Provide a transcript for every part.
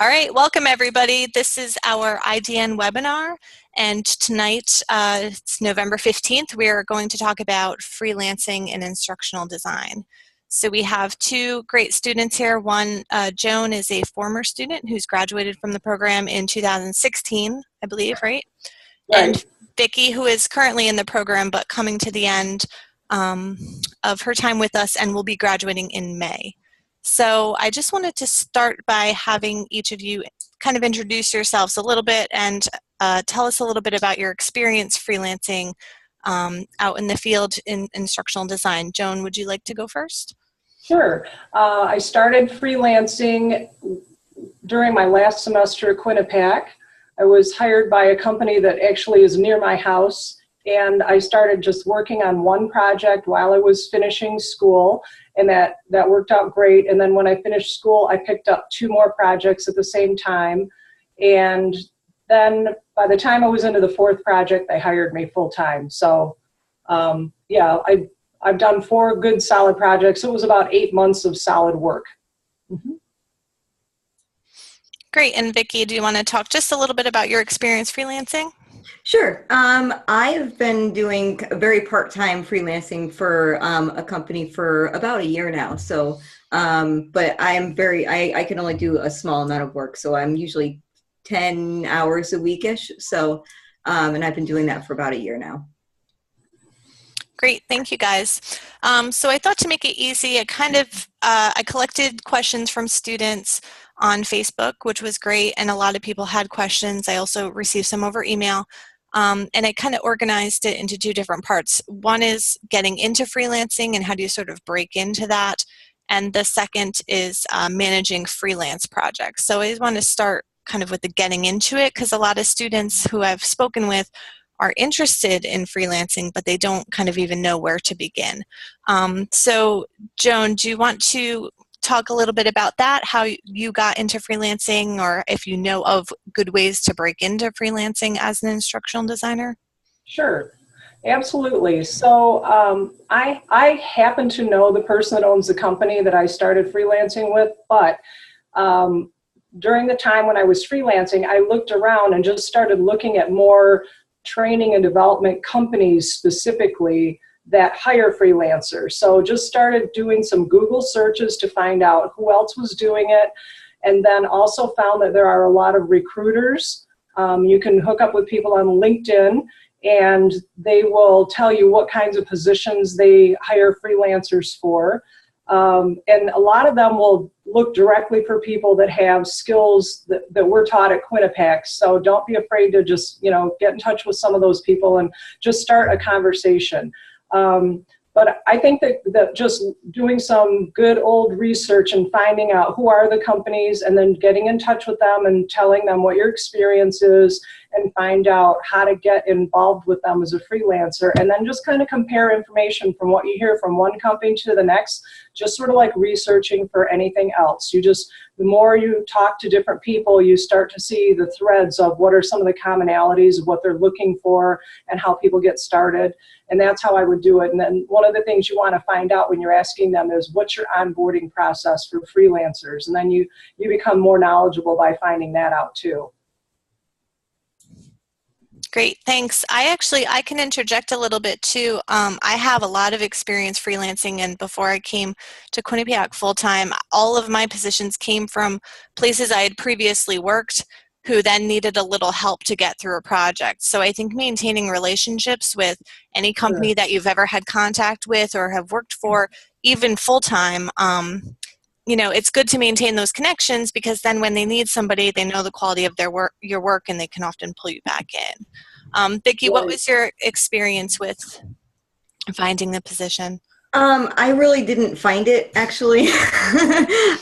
All right, welcome everybody. This is our IDN webinar, and tonight, it's November 15th, we are going to talk about freelancing and instructional design. So we have two great students here. One, Joan is a former student who's graduated from the program in 2016, I believe, right? And Viki, who is currently in the program but coming to the end of her time with us and will be graduating in May. So I just wanted to start by having each of you kind of introduce yourselves a little bit and tell us a little bit about your experience freelancing out in the field in instructional design. Joan, would you like to go first? Sure. I started freelancing during my last semester at Quinnipiac. I was hired by a company that actually is near my house, and I started just working on one project while I was finishing school, and that worked out great. And then when I finished school, I picked up two more projects at the same time. And then by the time I was into the fourth project, they hired me full time. So yeah, I've done 4 good solid projects. It was about 8 months of solid work. Mm-hmm. Great. And Viki, do you want to talk just a little bit about your experience freelancing? Sure. I've been doing very part-time freelancing for a company for about a year now. So, but I can only do a small amount of work. So I'm usually 10 hours a weekish. So, and I've been doing that for about a year now. Great, thank you guys. So I thought to make it easy, I collected questions from students on Facebook, which was great, and a lot of people had questions. I also received some over email, and I kind of organized it into 2 different parts. One is getting into freelancing and how do you sort of break into that, and the second is managing freelance projects. So I just want to start kind of with the getting into it, because a lot of students who I've spoken with are interested in freelancing, but they don't kind of even know where to begin. So Joan, do you want to talk a little bit about that, how you got into freelancing, or if you know of good ways to break into freelancing as an instructional designer? Sure, absolutely. So I happen to know the person that owns the company that I started freelancing with, but during the time when I was freelancing, I looked around and just started looking at more training and development companies specifically that hire freelancers. So just started doing some Google searches to find out who else was doing it, and then also found that there are a lot of recruiters. You can hook up with people on LinkedIn, and they will tell you what kinds of positions they hire freelancers for. And a lot of them will look directly for people that have skills that we're taught at Quinnipiac. So don't be afraid to just, get in touch with some of those people and just start a conversation. But I think that just doing some good old research and finding out who are the companies and then getting in touch with them and telling them what your experience is and find out how to get involved with them as a freelancer, and then just kind of compare information from what you hear from one company to the next, just sort of like researching for anything else. The more you talk to different people, you start to see the threads of what are some of the commonalities of what they're looking for and how people get started. And that's how I would do it. And then one of the things you want to find out when you're asking them is, what's your onboarding process for freelancers? And then you become more knowledgeable by finding that out too. Great, thanks. I can interject a little bit too. I have a lot of experience freelancing, and before I came to Quinnipiac full-time, all of my positions came from places I had previously worked who then needed a little help to get through a project. So I think maintaining relationships with any company that you've ever had contact with or have worked for, even full-time, it's good to maintain those connections, because then when they need somebody, they know the quality of your work, and they can often pull you back in. Viki, what was your experience with finding the position? I really didn't find it, actually.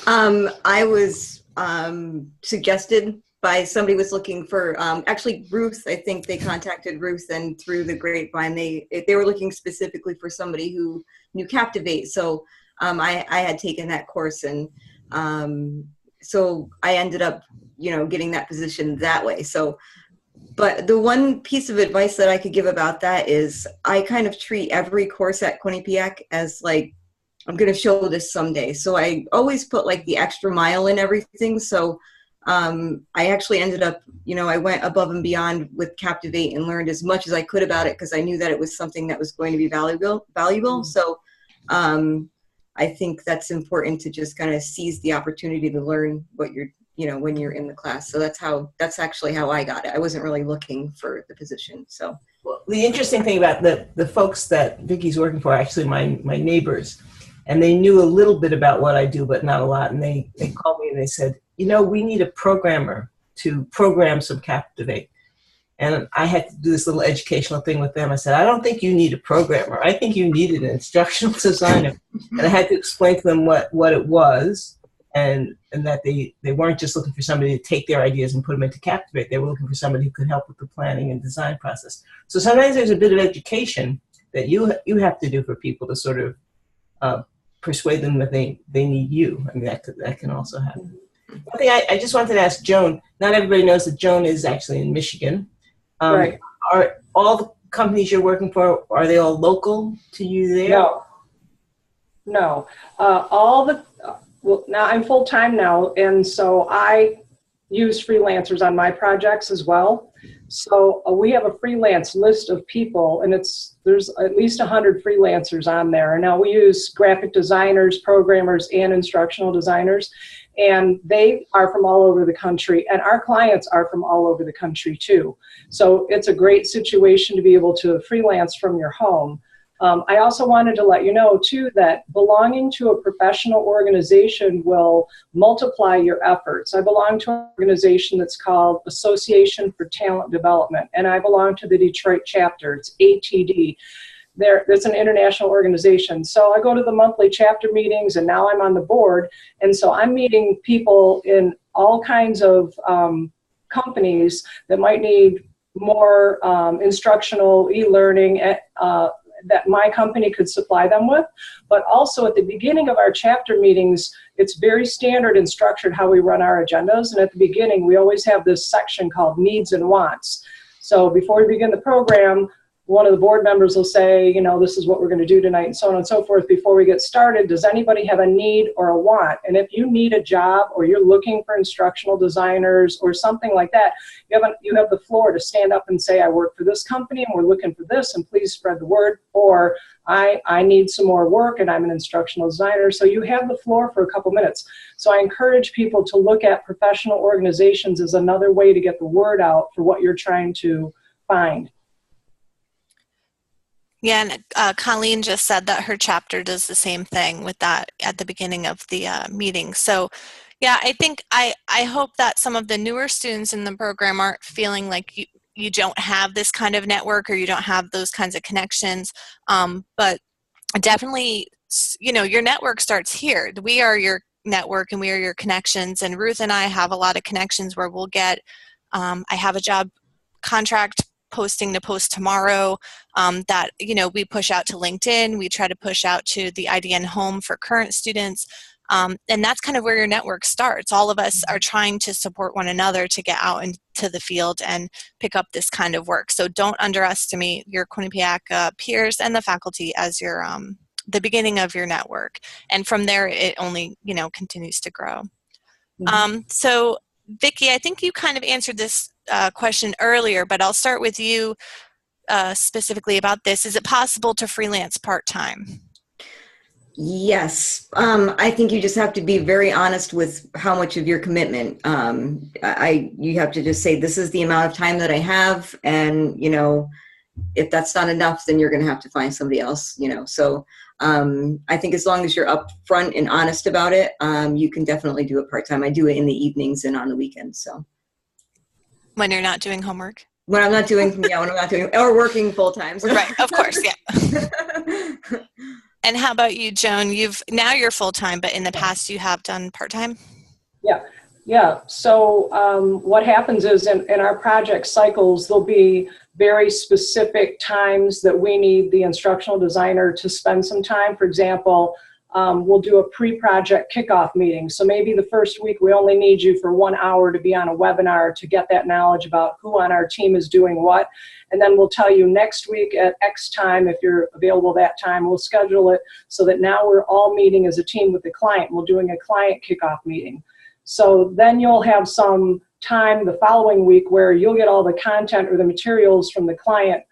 I was suggested by somebody was looking for, actually Ruth, I think they contacted Ruth, and through the grapevine, they were looking specifically for somebody who knew Captivate. So I had taken that course, and so I ended up, getting that position that way. So, but the one piece of advice that I could give about that is I kind of treat every course at Quinnipiac as like, I'm going to show this someday. So I always put like the extra mile in everything. So I actually ended up, I went above and beyond with Captivate and learned as much as I could about it because I knew that it was something that was going to be valuable. So I think that's important to just kind of seize the opportunity to learn what you're, when you're in the class. So that's actually how I got it. I wasn't really looking for the position. So well, the interesting thing about the folks that Viki's working for are actually my neighbors, and they knew a little bit about what I do, but not a lot. And they called me and they said, we need a programmer to program some Captivate. And I had to do this little educational thing with them. I said, I don't think you need a programmer. I think you needed an instructional designer. And I had to explain to them what it was, and that they weren't just looking for somebody to take their ideas and put them into Captivate. They were looking for somebody who could help with the planning and design process. So sometimes there's a bit of education that you have to do for people to sort of persuade them that they need you. I mean, that can also happen. One thing I just wanted to ask Joan, not everybody knows that Joan is actually in Michigan. Right. Are all the companies you're working for, are they all local to you there? No. Well, now I'm full-time now, and so I use freelancers on my projects as well. So we have a freelance list of people, and there's at least 100 freelancers on there. And now we use graphic designers, programmers, and instructional designers, and they are from all over the country, and our clients are from all over the country too. So it's a great situation to be able to freelance from your home. I also wanted to let you know, too, that belonging to a professional organization will multiply your efforts. I belong to an organization that's called Association for Talent Development, and I belong to the Detroit chapter. It's ATD. There's an international organization. So I go to the monthly chapter meetings, and now I'm on the board. And so I'm meeting people in all kinds of companies that might need more instructional e-learning that my company could supply them with. But also at the beginning of our chapter meetings, it's very standard and structured how we run our agendas. And at the beginning, we always have this section called needs and wants. So before we begin the program, one of the board members will say, this is what we're going to do tonight, and so on and so forth. Before we get started, does anybody have a need or a want? And if you need a job, or you're looking for instructional designers or something like that, you have the floor to stand up and say, I work for this company and we're looking for this, and please spread the word. Or I need some more work and I'm an instructional designer. So you have the floor for a couple minutes. So I encourage people to look at professional organizations as another way to get the word out for what you're trying to find. Yeah, and Colleen just said that her chapter does the same thing with that at the beginning of the meeting. So yeah, I think I hope that some of the newer students in the program aren't feeling like you don't have this kind of network, or you don't have those kinds of connections. But definitely, your network starts here. We are your network and we are your connections. And Ruth and I have a lot of connections where we'll get, I have a job contract posting to post tomorrow that we push out to LinkedIn. We try to push out to the IDN home for current students, and that's kind of where your network starts. All of us are trying to support one another to get out into the field and pick up this kind of work. So don't underestimate your Quinnipiac peers and the faculty as your the beginning of your network, and from there it only continues to grow. So Viki, I think you kind of answered this question earlier, but I'll start with you specifically about this. Is it possible to freelance part-time? Yes. I think you just have to be very honest with how much of your commitment. You have to just say, this is the amount of time that I have, and if that's not enough, then you're going to have to find somebody else. So I think as long as you're upfront and honest about it, you can definitely do it part-time. I do it in the evenings and on the weekends. So when you're not doing homework? When I'm not doing, or working full-time. So. Right, of course, yeah. And how about you, Joan? Now you're full-time, but in the past you have done part-time? Yeah. So what happens is in our project cycles, there'll be very specific times that we need the instructional designer to spend some time. For example, we'll do a pre-project kickoff meeting. So maybe the first week we only need you for 1 hour to be on a webinar to get that knowledge about who on our team is doing what. And then we'll tell you next week at X time, if you're available that time, we'll schedule it so that now we're all meeting as a team with the client. We're doing a client kickoff meeting. So then you'll have some time the following week where you'll get all the content or the materials from the client,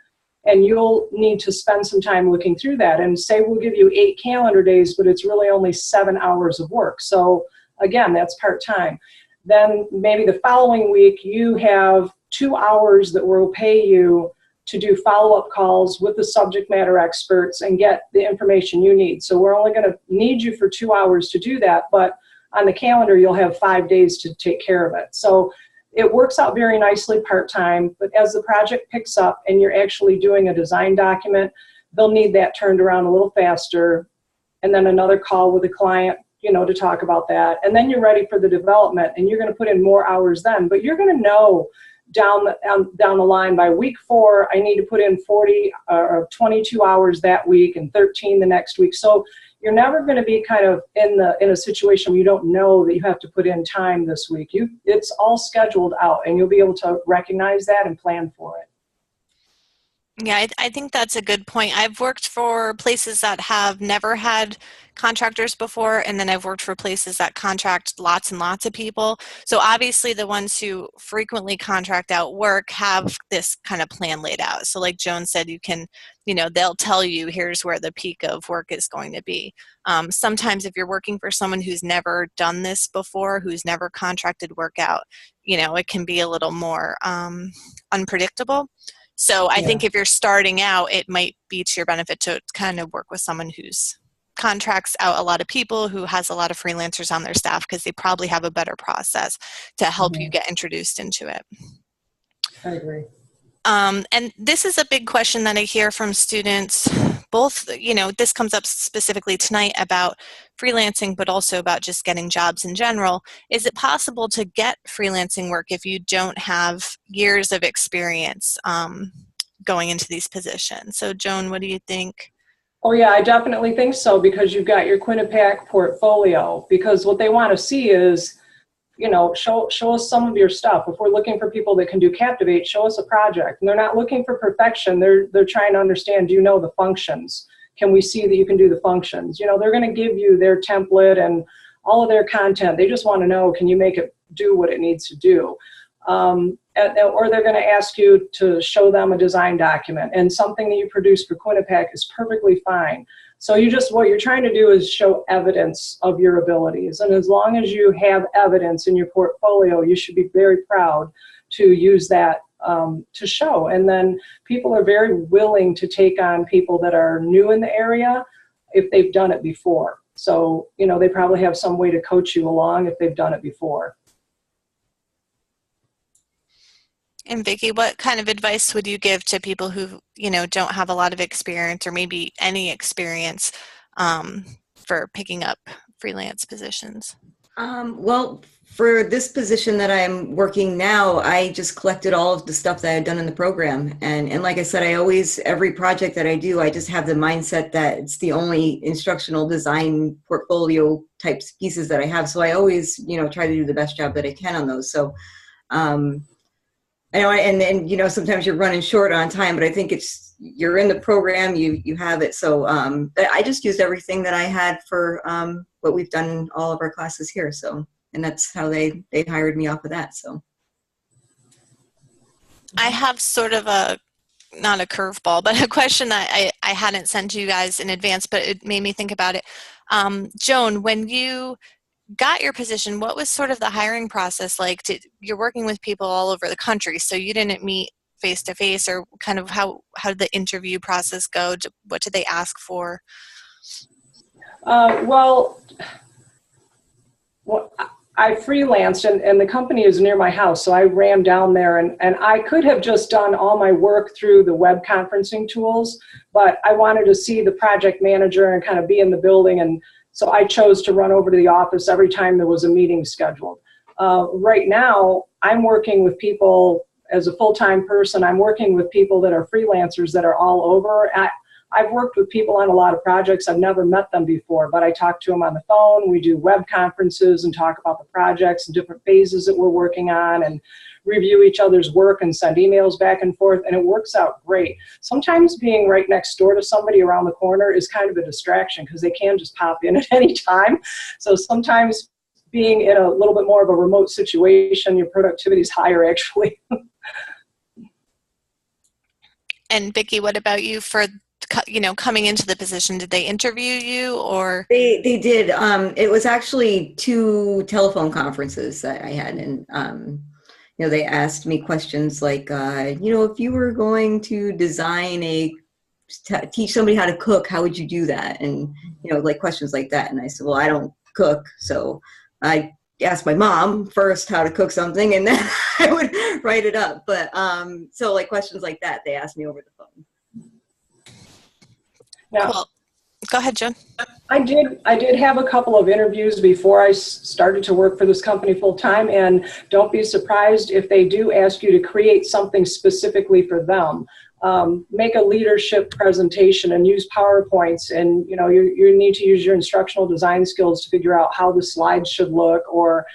and you'll need to spend some time looking through that. And say we'll give you 8 calendar days, but it's really only 7 hours of work. So again, that's part-time. Then maybe the following week you have 2 hours that we'll pay you to do follow-up calls with the subject matter experts and get the information you need. So we're only going to need you for 2 hours to do that, but on the calendar you'll have 5 days to take care of it. So it works out very nicely part-time, but as the project picks up and you're actually doing a design document, they'll need that turned around a little faster, and then another call with the client, you know, to talk about that. And then you're ready for the development, and you're going to put in more hours then, but you're going to know down the line by week 4, I need to put in 40 or 22 hours that week and 13 the next week. So you're never going to be kind of in a situation where you don't know that you have to put in time this week. It's all scheduled out, and you'll be able to recognize that and plan for it. Yeah, I think that's a good point. I've worked for places that have never had contractors before, and then I've worked for places that contract lots and lots of people. So obviously the ones who frequently contract out work have this kind of plan laid out. So like Joan said, you can, you know, they'll tell you here's where the peak of work is going to be. Sometimes if you're working for someone who's never done this before, who's never contracted work out, you know, it can be a little more unpredictable. So I think if you're starting out, it might be to your benefit to kind of work with someone who's contracts out a lot of people, who has a lot of freelancers on their staff, because they probably have a better process to help you get introduced into it. I agree. And this is a big question that I hear from students, both, you know, this comes up specifically tonight about freelancing, but also about just getting jobs in general. Is it possible to get freelancing work if you don't have years of experience going into these positions? So Joan, what do you think? Oh yeah, I definitely think so, because you've got your Quinnipiac portfolio, because what they want to see is, you know, show us some of your stuff. If we're looking for people that can do Captivate, show us a project. And they're not looking for perfection. They're trying to understand, do you know the functions? Can we see that you can do the functions? You know, they're going to give you their template and all of their content. They just want to know, can you make it do what it needs to do? Or they're going to ask you to show them a design document, and something that you produce for Quinnipiac is perfectly fine. So what you're trying to do is show evidence of your abilities. And as long as you have evidence in your portfolio, you should be very proud to use that to show. And then people are very willing to take on people that are new in the area if they've done it before. So, you know, they probably have some way to coach you along if they've done it before. And Viki, what kind of advice would you give to people who, you know, don't have a lot of experience or maybe any experience for picking up freelance positions? Well, for this position that I'm working now, I just collected all of the stuff that I had done in the program. And like I said, every project that I do, I just have the mindset that it's the only instructional design portfolio types pieces that I have. So I always, you know, try to do the best job that I can on those. So, I know, and you know, sometimes you're running short on time, but I think you're in the program, you have it. So I just used everything that I had for what we've done in all of our classes here. So, and that's how they hired me off of that. So I have sort of not a curveball, but a question that I hadn't sent to you guys in advance, but it made me think about it. Joan, when you got your position, what was sort of the hiring process like? You're working with people all over the country, so you didn't meet face to face, or kind of how did the interview process go? What did they ask for? Well, I freelanced, and the company is near my house, so I ran down there, and I could have just done all my work through the web conferencing tools, but I wanted to see the project manager and kind of be in the building, and so I chose to run over to the office every time there was a meeting scheduled. Right now, I'm working with people as a full-time person. I'm working with people that are freelancers that are all over. I've worked with people on a lot of projects. I've never met them before, but I talk to them on the phone. We do web conferences and talk about the projects and different phases that we're working on, and review each other's work and send emails back and forth, and it works out great. Sometimes being right next door to somebody around the corner is kind of a distraction, because they can just pop in at any time. So sometimes being in a little bit more of a remote situation, your productivity is higher actually. And Viki, what about you for, coming into the position? Did they interview you or? They did. It was actually 2 telephone conferences that I had, and they asked me questions like, if you were going to design teach somebody how to cook, how would you do that? And like questions like that. And I said, well, I don't cook, so I asked my mom first how to cook something, and then I would write it up. But so like questions like that, they asked me over the phone. Now, cool. Go ahead, Joan. I did have a couple of interviews before I started to work for this company full time, and don't be surprised if they do ask you to create something specifically for them. Make a leadership presentation and use PowerPoints, and you need to use your instructional design skills to figure out how the slides should look or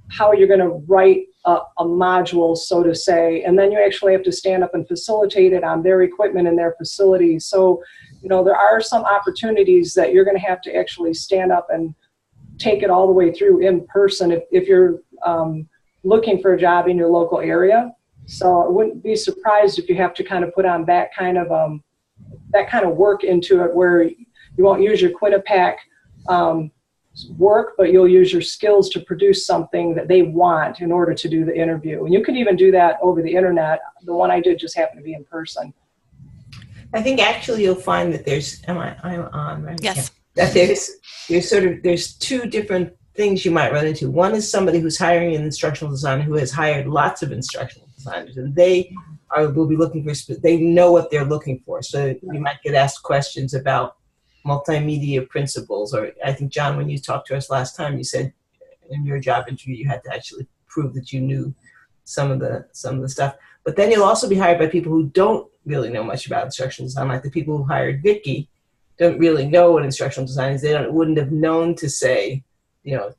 how you're going to write a module, so to say, and then you actually have to stand up and facilitate it on their equipment and their facilities. So there are some opportunities that you're going to have to actually stand up and take it all the way through in person if you're looking for a job in your local area. So I wouldn't be surprised if you have to kind of put on that kind of work into it, where you won't use your Quinnipiac work, but you'll use your skills to produce something that they want in order to do the interview. And you can even do that over the internet. The one I did just happened to be in person. I think actually you'll find that I'm on, right? Yes. Yeah. That there's 2 different things you might run into. One is somebody who's hiring an instructional designer who has hired lots of instructional designers, and they will be looking for, they know what they're looking for. So you might get asked questions about multimedia principles, or I think, John, when you talked to us last time, you said in your job interview you had to actually prove that you knew some of the stuff. But then you'll also be hired by people who don't really know much about instructional design, like the people who hired Viki don't really know what instructional design is. They wouldn't have known to say,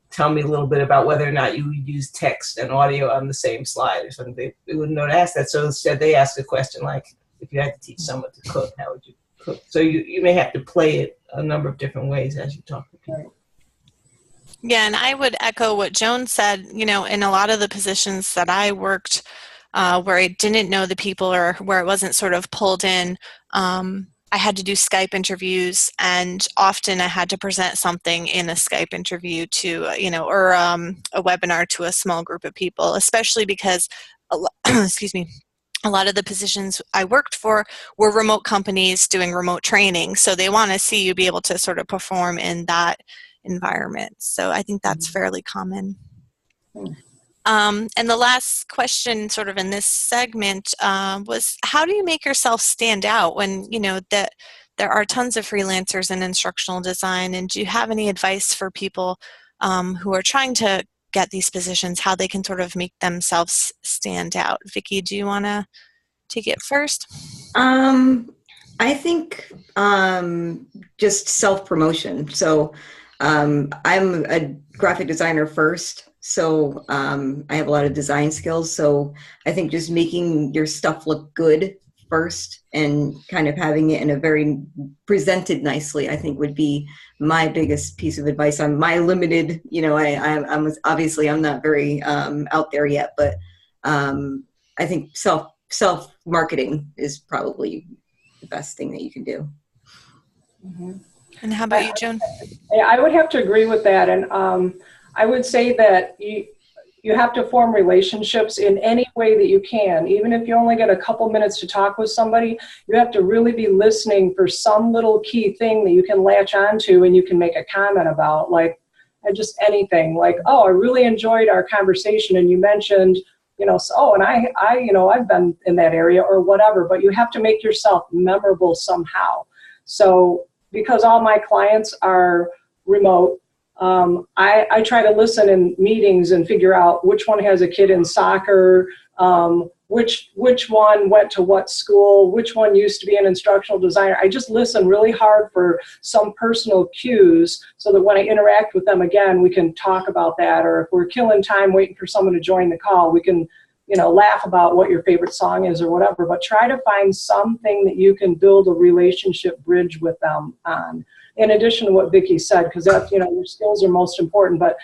tell me a little bit about whether or not you use text and audio on the same slide or something. They wouldn't know to ask that. So instead they ask a question like, if you had to teach someone to cook, how would you cook? So you may have to play it a number of different ways as you talk to people. Yeah, and I would echo what Joan said. In a lot of the positions that I worked where I didn't know the people or where it wasn't sort of pulled in, I had to do Skype interviews, and often I had to present something in a Skype interview to, or a webinar to a small group of people, especially because, excuse me, a lot of the positions I worked for were remote companies doing remote training. So they want to see you be able to sort of perform in that environment. So I think that's fairly common. And the last question sort of in this segment was, how do you make yourself stand out when, that there are tons of freelancers in instructional design? And do you have any advice for people who are trying to get these positions, how they can sort of make themselves stand out? Viki, do you want to take it first? I think just self-promotion. So I'm a graphic designer first. So I have a lot of design skills. So I think just making your stuff look good first and kind of having it in a very presented nicely, I think would be my biggest piece of advice. On my limited, I'm obviously I'm not very out there yet, but I think self marketing is probably the best thing that you can do. Mm-hmm. And how about you, Joan? I would have to agree with that. And I would say that you have to form relationships in any way that you can. Even if you only get a couple minutes to talk with somebody, you have to really be listening for some little key thing that you can latch onto and you can make a comment about, like just anything. Like, oh, I really enjoyed our conversation and you mentioned, and I've been in that area or whatever, but you have to make yourself memorable somehow. So because all my clients are remote, I try to listen in meetings and figure out which one has a kid in soccer, which one went to what school, which one used to be an instructional designer. I just listen really hard for some personal cues so that when I interact with them again, we can talk about that. Or if we're killing time waiting for someone to join the call, we can, laugh about what your favorite song is or whatever. But try to find something that you can build a relationship bridge with them on. In addition to what Viki said, because that, your skills are most important, but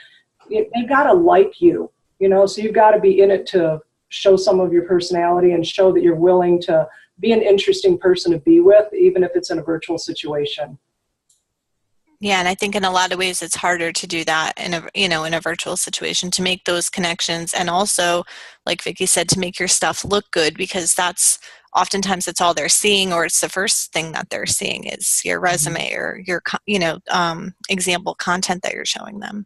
they've got to like you, you know, so you've got to be in it to show some of your personality and show that you're willing to be an interesting person to be with, even if it's in a virtual situation. Yeah, and I think in a lot of ways it's harder to do that in a, you know, in a virtual situation, to make those connections, and also, like Viki said, to make your stuff look good, because that's oftentimes it's all they're seeing, or it's the first thing that they're seeing is your resume or your, you know, example content that you're showing them.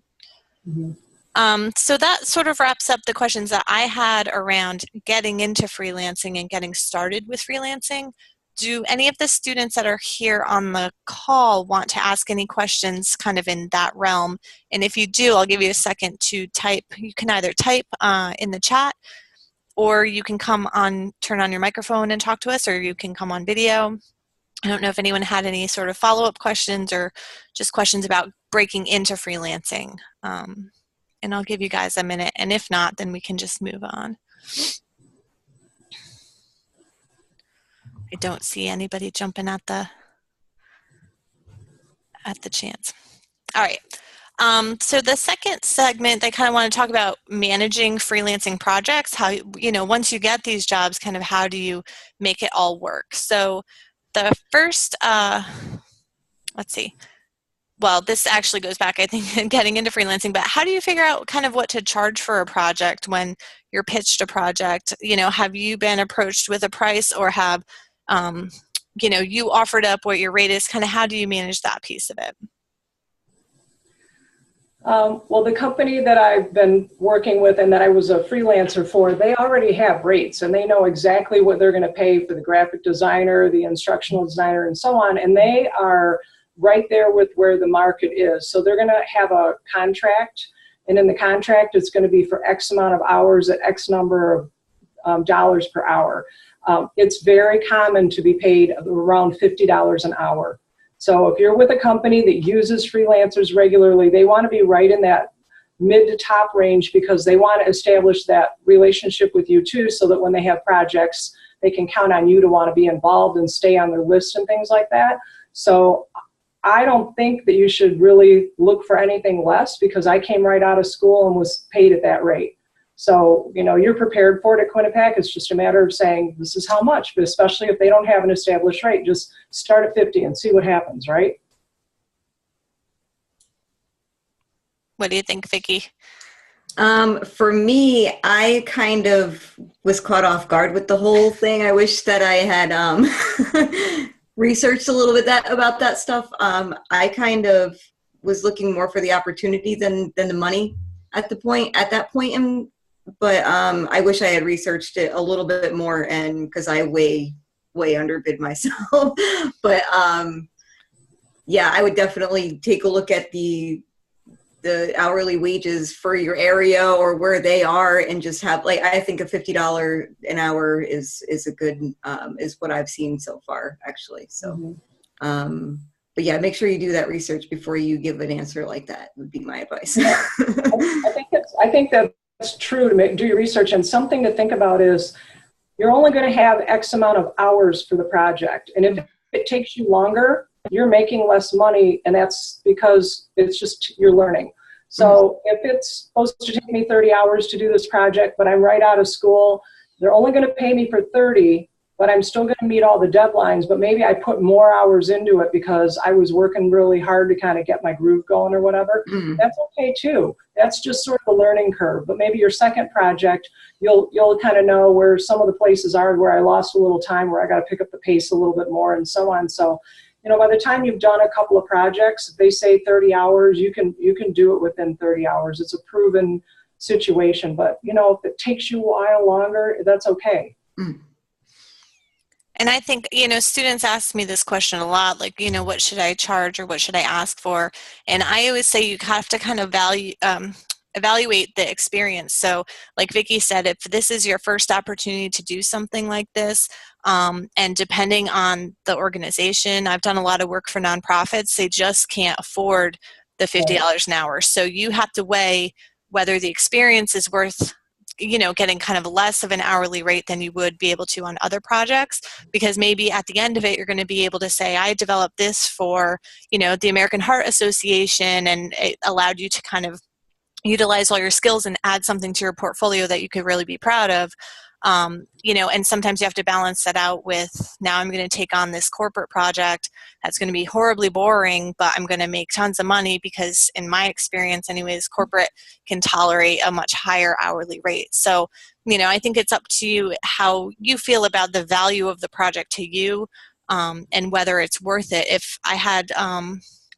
So that sort of wraps up the questions that I had around getting into freelancing and getting started with freelancing. Do any of the students that are here on the call want to ask any questions kind of in that realm? And if you do, I'll give you a second to type. You can either type in the chat, or you can come on, turn on your microphone and talk to us, or you can come on video. I don't know if anyone had any sort of follow-up questions or just questions about breaking into freelancing. And I'll give you guys a minute, and if not, then we can just move on. I don't see anybody jumping at the chance. All right. So the second segment, I kind of want to talk about managing freelancing projects. How, you know, once you get these jobs, kind of how do you make it all work? So the first, let's see. Well, this actually goes back, I think, getting into freelancing, but how do you figure out kind of what to charge for a project when you're pitched a project? You know, have you been approached with a price, or have, you know, you offered up what your rate is? Kind of how do you manage that piece of it? Well, the company that I've been working with and that I was a freelancer for, they already have rates, and they know exactly what they're going to pay for the graphic designer, the instructional designer, and so on. And they are right there with where the market is. So they're going to have a contract, and in the contract, it's going to be for X amount of hours at X number of dollars per hour. It's very common to be paid around $50 an hour. So if you're with a company that uses freelancers regularly, they want to be right in that mid to top range, because they want to establish that relationship with you too, so that when they have projects, they can count on you to want to be involved and stay on their list and things like that. So I don't think that you should really look for anything less, because I came right out of school and was paid at that rate. So, you know, you're prepared for it at Quinnipiac. It's just a matter of saying, this is how much, but especially if they don't have an established rate, just start at 50 and see what happens, right? What do you think, Viki? For me, I kind of was caught off guard with the whole thing. I wish that I had researched a little bit about that stuff. I kind of was looking more for the opportunity than the money at that point. But I wish I had researched it a little bit more, and because I way underbid myself. But yeah, I would definitely take a look at the hourly wages for your area or where they are, and just have, like, I think a $50 an hour is a good, is what I've seen so far, actually. So, but yeah, make sure you do that research before you give an answer like that, would be my advice. I think that's true, to do your research. And something to think about is you're only going to have X amount of hours for the project. And if it takes you longer, you're making less money, and that's because it's just, you're learning. So if it's supposed to take me 30 hours to do this project, but I'm right out of school, they're only going to pay me for 30, but I'm still going to meet all the deadlines, but maybe I put more hours into it because I was working really hard to kind of get my groove going or whatever. That's okay too. That's just sort of a learning curve. But maybe your second project, you'll kind of know where some of the places are where I lost a little time, where I got to pick up the pace a little bit more, and so on. So, you know, by the time you've done a couple of projects, if they say 30 hours, you can do it within 30 hours. It's a proven situation. But, you know, if it takes you a while longer, that's okay. And I think, you know, students ask me this question a lot, like, you know, what should I charge or what should I ask for? And I always say you have to kind of evaluate the experience. So like Viki said, if this is your first opportunity to do something like this, and depending on the organization, I've done a lot of work for nonprofits, they just can't afford the $50 an hour. So you have to weigh whether the experience is worth, you know, getting kind of less of an hourly rate than you would be able to on other projects, because maybe at the end of it, you're going to be able to say, I developed this for, you know, the American Heart Association, and it allowed you to kind of utilize all your skills and add something to your portfolio that you could really be proud of. You know, and sometimes you have to balance that out with, now I'm going to take on this corporate project that's going to be horribly boring, but I'm going to make tons of money because, in my experience anyways, corporate can tolerate a much higher hourly rate. So, you know, I think it's up to you how you feel about the value of the project to you, and whether it's worth it. If I had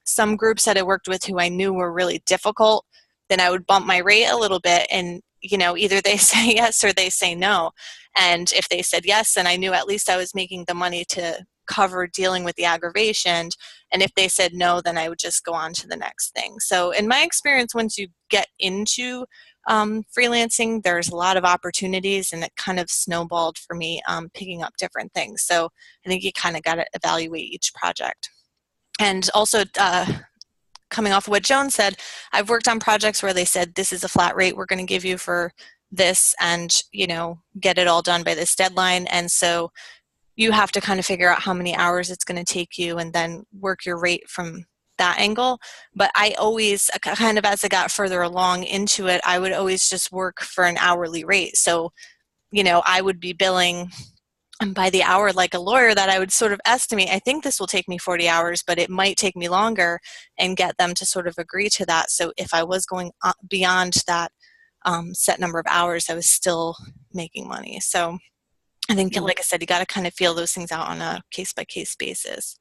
some groups that I worked with who I knew were really difficult, then I would bump my rate a little bit, and you know, either they say yes or they say no. And if they said yes, then I knew at least I was making the money to cover dealing with the aggravation. And if they said no, then I would just go on to the next thing. So in my experience, once you get into freelancing, there's a lot of opportunities, and it kind of snowballed for me picking up different things. So I think you kind of got to evaluate each project. And also, coming off of what Joan said, I've worked on projects where they said, this is a flat rate we're going to give you for this, and, you know, get it all done by this deadline. And so you have to kind of figure out how many hours it's going to take you and then work your rate from that angle. But I always, kind of as I got further along into it, I would always just work for an hourly rate. So, you know, I would be billing by the hour like a lawyer, that I would sort of estimate, I think this will take me 40 hours, but it might take me longer, and get them to sort of agree to that. So if I was going beyond that set number of hours, I was still making money. So I think, like I said, you got to kind of feel those things out on a case-by-case basis.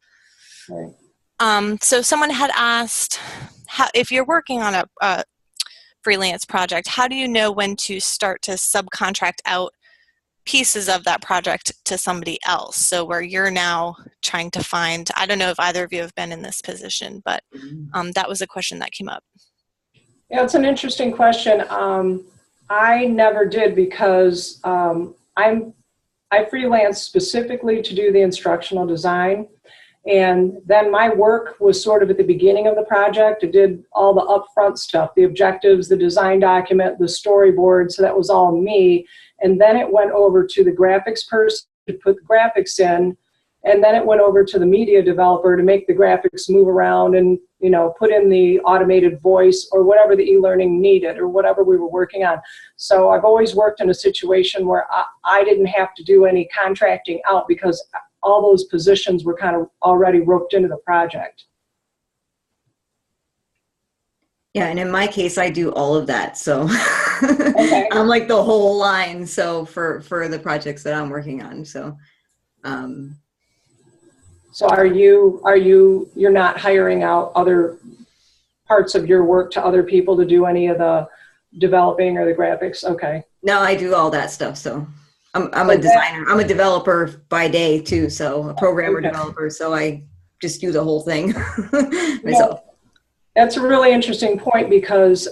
Right. So someone had asked, if you're working on a freelance project, how do you know when to start to subcontract out pieces of that project to somebody else? So where you're now trying to find, I don't know if either of you have been in this position, but that was a question that came up. Yeah, it's an interesting question. I never did, because I freelance specifically to do the instructional design. And then my work was sort of at the beginning of the project. It did all the upfront stuff, the objectives, the design document, the storyboard. So that was all me. And then it went over to the graphics person to put the graphics in. And then it went over to the media developer to make the graphics move around and, you know, put in the automated voice or whatever the e-learning needed or whatever we were working on. So I've always worked in a situation where I didn't have to do any contracting out, because all those positions were kind of already roped into the project. Yeah, and in my case, I do all of that. So Okay. I'm like the whole line. So for the projects that I'm working on. So So you're not hiring out other parts of your work to other people to do any of the developing or the graphics? Okay. no, I do all that stuff. So I'm a designer. I'm a developer by day too. So a programmer, Okay. developer. So I just do the whole thing myself. Yeah. That's a really interesting point, because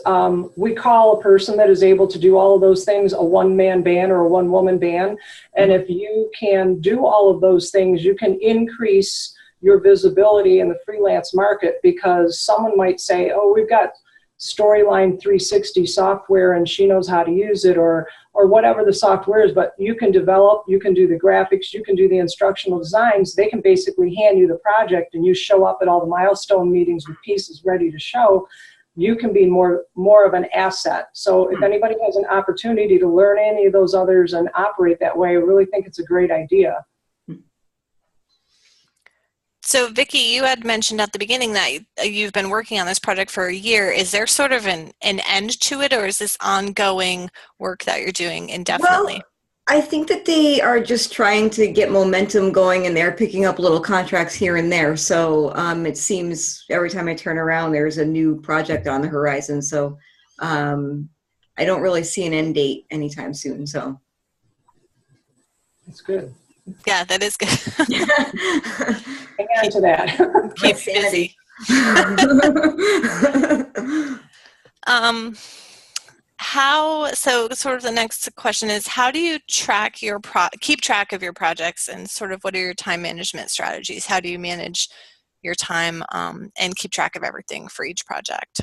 we call a person that is able to do all of those things a one-man band or a one-woman band. And if you can do all of those things, you can increase your visibility in the freelance market, because someone might say, oh, we've got Storyline 360 software and she knows how to use it, or whatever the software is, but you can develop, you can do the graphics, you can do the instructional designs. They can basically hand you the project and you show up at all the milestone meetings with pieces ready to show. You can be more of an asset. So if anybody has an opportunity to learn any of those others and operate that way, I really think it's a great idea. So Viki, you had mentioned at the beginning that you've been working on this project for a year. Is there sort of an end to it, or is this ongoing work that you're doing indefinitely? Well, I think that they are just trying to get momentum going, and they're picking up little contracts here and there. So it seems every time I turn around, there's a new project on the horizon. So I don't really see an end date anytime soon. So That's good. Yeah, that is good. Hang on to that. Keep busy. So sort of the next question is, how do you track keep track of your projects, and sort of what are your time management strategies? How do you manage your time and keep track of everything for each project?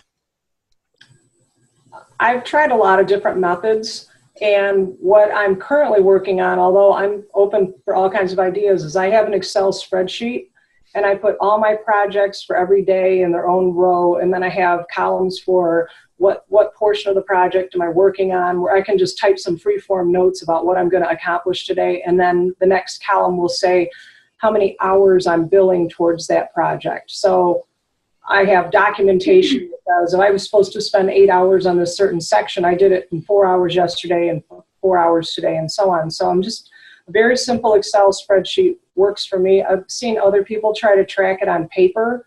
I've tried a lot of different methods. And what I'm currently working on, although I'm open for all kinds of ideas, is I have an Excel spreadsheet, and I put all my projects for every day in their own row, and then I have columns for what portion of the project am I working on, where I can just type some free-form notes about what I'm going to accomplish today, and then the next column will say how many hours I'm billing towards that project. So I have documentation that says if I was supposed to spend 8 hours on this certain section, I did it in 4 hours yesterday and 4 hours today, and so on. So I'm just a very simple Excel spreadsheet works for me. I've seen other people try to track it on paper.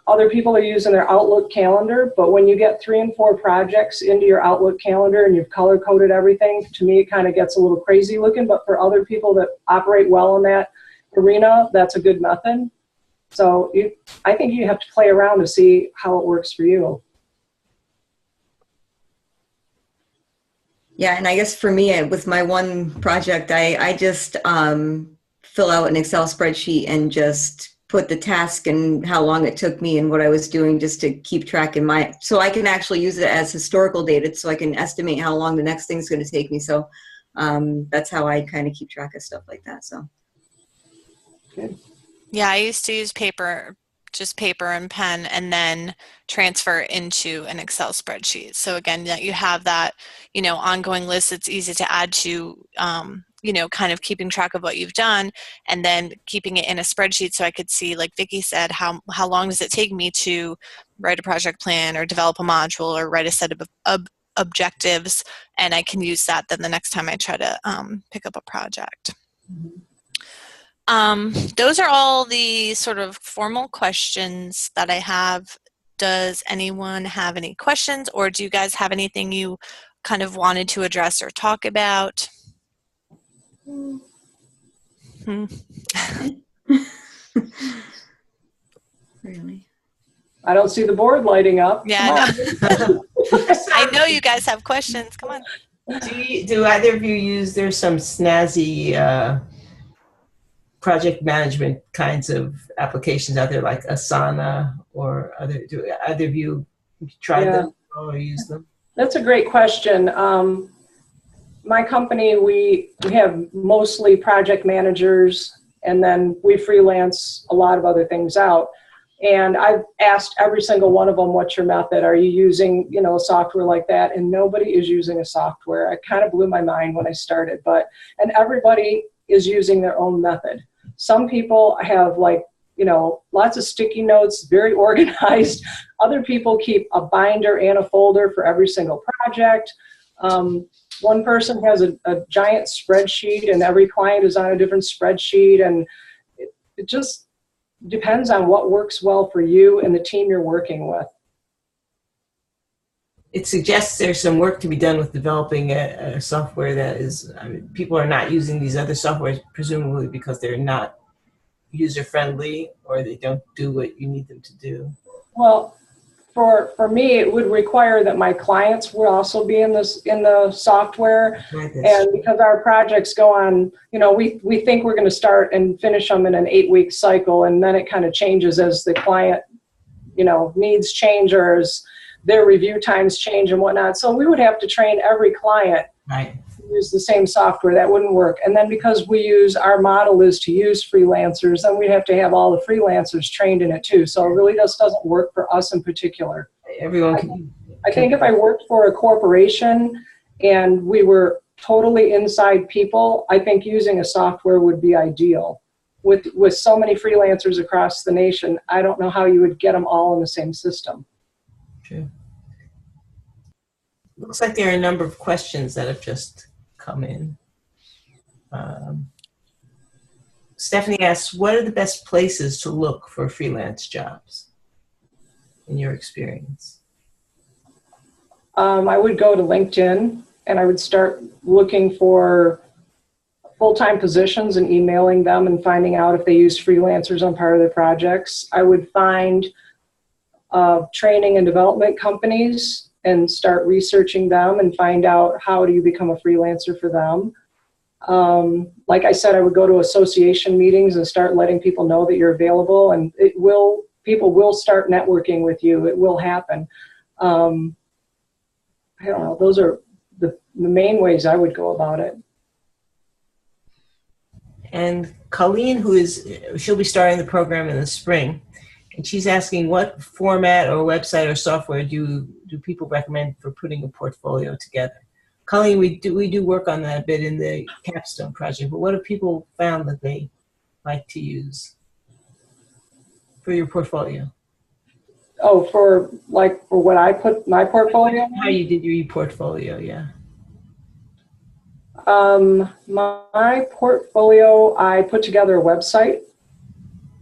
Other people are using their Outlook calendar, but when you get 3 and 4 projects into your Outlook calendar and you've color-coded everything, to me it kind of gets a little crazy looking, but for other people that operate well in that arena, that's a good method. So I think you have to play around to see how it works for you. Yeah, and I guess for me, with my one project, I just fill out an Excel spreadsheet and just put the task and how long it took me and what I was doing, just to keep track in my, so I can actually use it as historical data, so I can estimate how long the next thing's going to take me. So that's how I kind of keep track of stuff like that. So good. Yeah, I used to use paper, just paper and pen, and then transfer into an Excel spreadsheet. So again, that you have that, you know, ongoing list. It's easy to add to, you know, kind of keeping track of what you've done, and then keeping it in a spreadsheet so I could see, like Viki said, how long does it take me to write a project plan or develop a module or write a set of objectives, and I can use that then the next time I try to pick up a project. Those are all the sort of formal questions that I have. Does anyone have any questions, or do you guys have anything you kind of wanted to address or talk about? really, I don't see the board lighting up. Yeah, I know you guys have questions. Come on. Do either of you use, there's some snazzy project management kinds of applications out there like Asana or other, do either of you try them or use them? That's a great question. My company, we have mostly project managers, and then we freelance a lot of other things out. And I've asked every single one of them, what's your method? Are you using, you know, software like that? And nobody is using a software. It kind of blew my mind when I started, and everybody is using their own method. Some people have, like, you know, lots of sticky notes, very organized. Other people keep a binder and a folder for every single project. One person has a giant spreadsheet, and every client is on a different spreadsheet, and it just depends on what works well for you and the team you're working with. It suggests there's some work to be done with developing a software that is, I mean, people are not using these other softwares presumably because they're not user-friendly or they don't do what you need them to do. Well, for me, it would require that my clients would also be in the software. And because our projects go on, you know, we think we're going to start and finish them in an 8-week cycle, and then it kind of changes as the client, you know, needs change or as their review times change and whatnot. So we would have to train every client to use the same software. That wouldn't work. And then because our model is to use freelancers, then we'd have to have all the freelancers trained in it too. So it really just doesn't work for us in particular. Everyone can. I think if I worked for a corporation and we were totally inside people, I think using a software would be ideal. With so many freelancers across the nation, I don't know how you would get them all in the same system. True. Looks like there are a number of questions that have just come in. Stephanie asks, what are the best places to look for freelance jobs in your experience? I would go to LinkedIn and I would start looking for full-time positions and emailing them and finding out if they use freelancers on part of their projects. I would find training and development companies and start researching them and find out how do you become a freelancer for them. Like I said, I would go to association meetings and start letting people know that you're available, and people will start networking with you. It will happen. I don't know. Those are the main ways I would go about it. And Colleen, she'll be starting the program in the spring, And she's asking, what format or website or software do people recommend for putting a portfolio together? Colleen, we do work on that a bit in the capstone project, but what have people found that they like to use for your portfolio? Oh, for what I put my portfolio on? How you did your e-portfolio, yeah. My portfolio, I put together a website,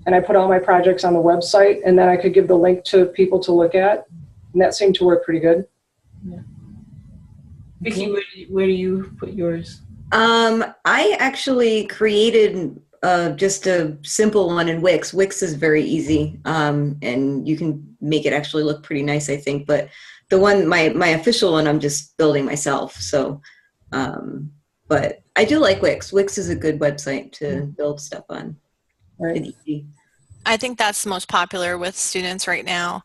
and I put all my projects on the website, and then I could give the link to people to look at, and that seemed to work pretty good. Yeah. Viki, where do you put yours? I actually created just a simple one in Wix. Wix is very easy, and you can make it actually look pretty nice, I think. But the one, my official one, I'm just building myself. So, but I do like Wix. Wix is a good website to build stuff on. Right. It's easy. I think that's the most popular with students right now.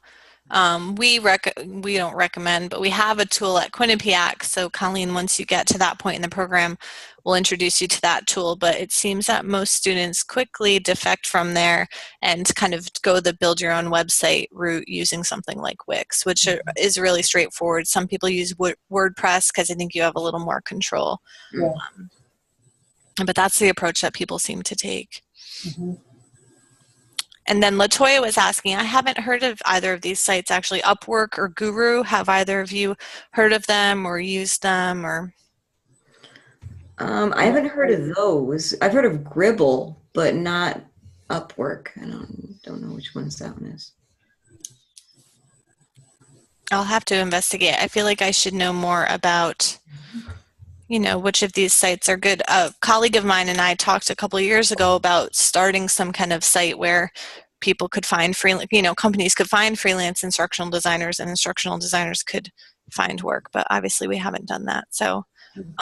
We don't recommend, but we have a tool at Quinnipiac. So Colleen, once you get to that point in the program, we'll introduce you to that tool. But it seems that most students quickly defect from there and kind of go the build your own website route using something like Wix, which is really straightforward. Some people use WordPress because I think you have a little more control. Yeah. But that's the approach that people seem to take. Mm-hmm. And then Latoya was asking, I haven't heard of either of these sites actually, Upwork or Guru. Have either of you heard of them or used them? Or I haven't heard of those. I've heard of Gribble, but not Upwork. I don't know which ones that one is. I'll have to investigate. I feel like I should know more about, which of these sites are good. A colleague of mine and I talked a couple of years ago about starting some kind of site where people could find companies could find freelance instructional designers and instructional designers could find work, but obviously we haven't done that. So,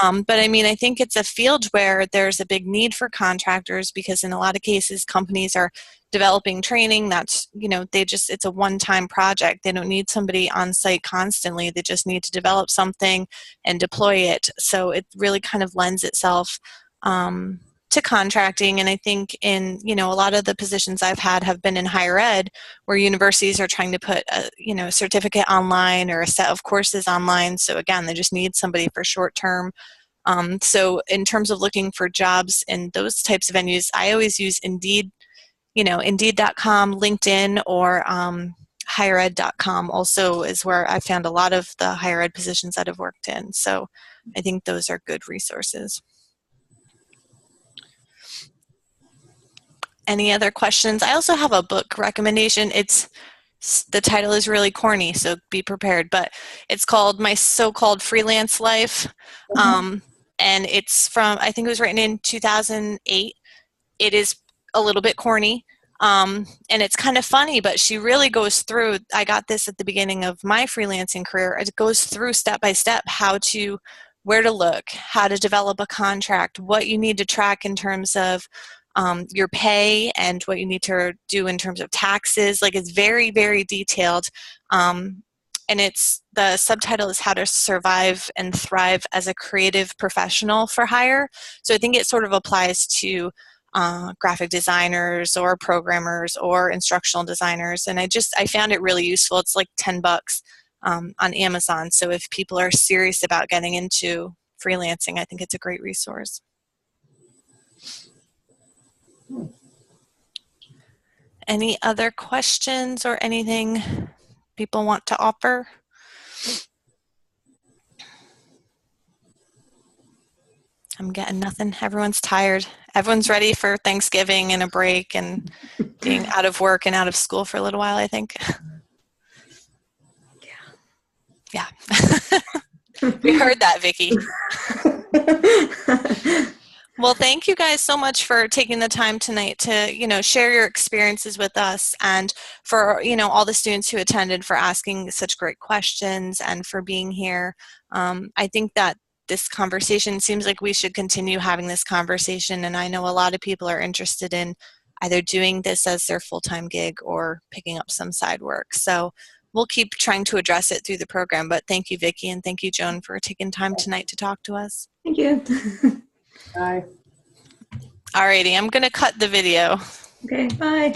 but I mean, I think it's a field where there's a big need for contractors because in a lot of cases, companies are developing training that's, it's a one-time project. They don't need somebody on site constantly. They just need to develop something and deploy it. So it really kind of lends itself to contracting. And I think in, a lot of the positions I've had have been in higher ed where universities are trying to put a certificate online or a set of courses online. So again, they just need somebody for short term. So in terms of looking for jobs in those types of venues, I always use Indeed, Indeed.com, LinkedIn, or highered.com also is where I found a lot of the higher ed positions that I've worked in. So I think those are good resources. Any other questions? I also have a book recommendation. The title is really corny, so be prepared, but it's called My So-Called Freelance Life. And it's from, I think it was written in 2008. It is a little bit corny, and it's kind of funny, but she really goes through, I got this at the beginning of my freelancing career, it goes through step by step where to look, how to develop a contract, what you need to track in terms of your pay and what you need to do in terms of taxes. Like it's very, very detailed. And the subtitle is How to Survive and Thrive as a Creative Professional for Hire. So I think it sort of applies to graphic designers or programmers or instructional designers. And I found it really useful. It's like $10 on Amazon. So if people are serious about getting into freelancing, I think it's a great resource. Any other questions or anything people want to offer? I'm getting nothing. Everyone's tired. Everyone's ready for Thanksgiving and a break and being out of work and out of school for a little while, I think. Yeah. We heard that, Viki. Well, thank you guys so much for taking the time tonight to, share your experiences with us, and for, all the students who attended for asking such great questions and for being here. I think that this conversation seems like we should continue having this conversation, and I know a lot of people are interested in either doing this as their full-time gig or picking up some side work. So we'll keep trying to address it through the program, but thank you, Viki, and thank you, Joan, for taking time tonight to talk to us. Thank you. Bye. Alrighty, I'm going to cut the video. Okay, bye.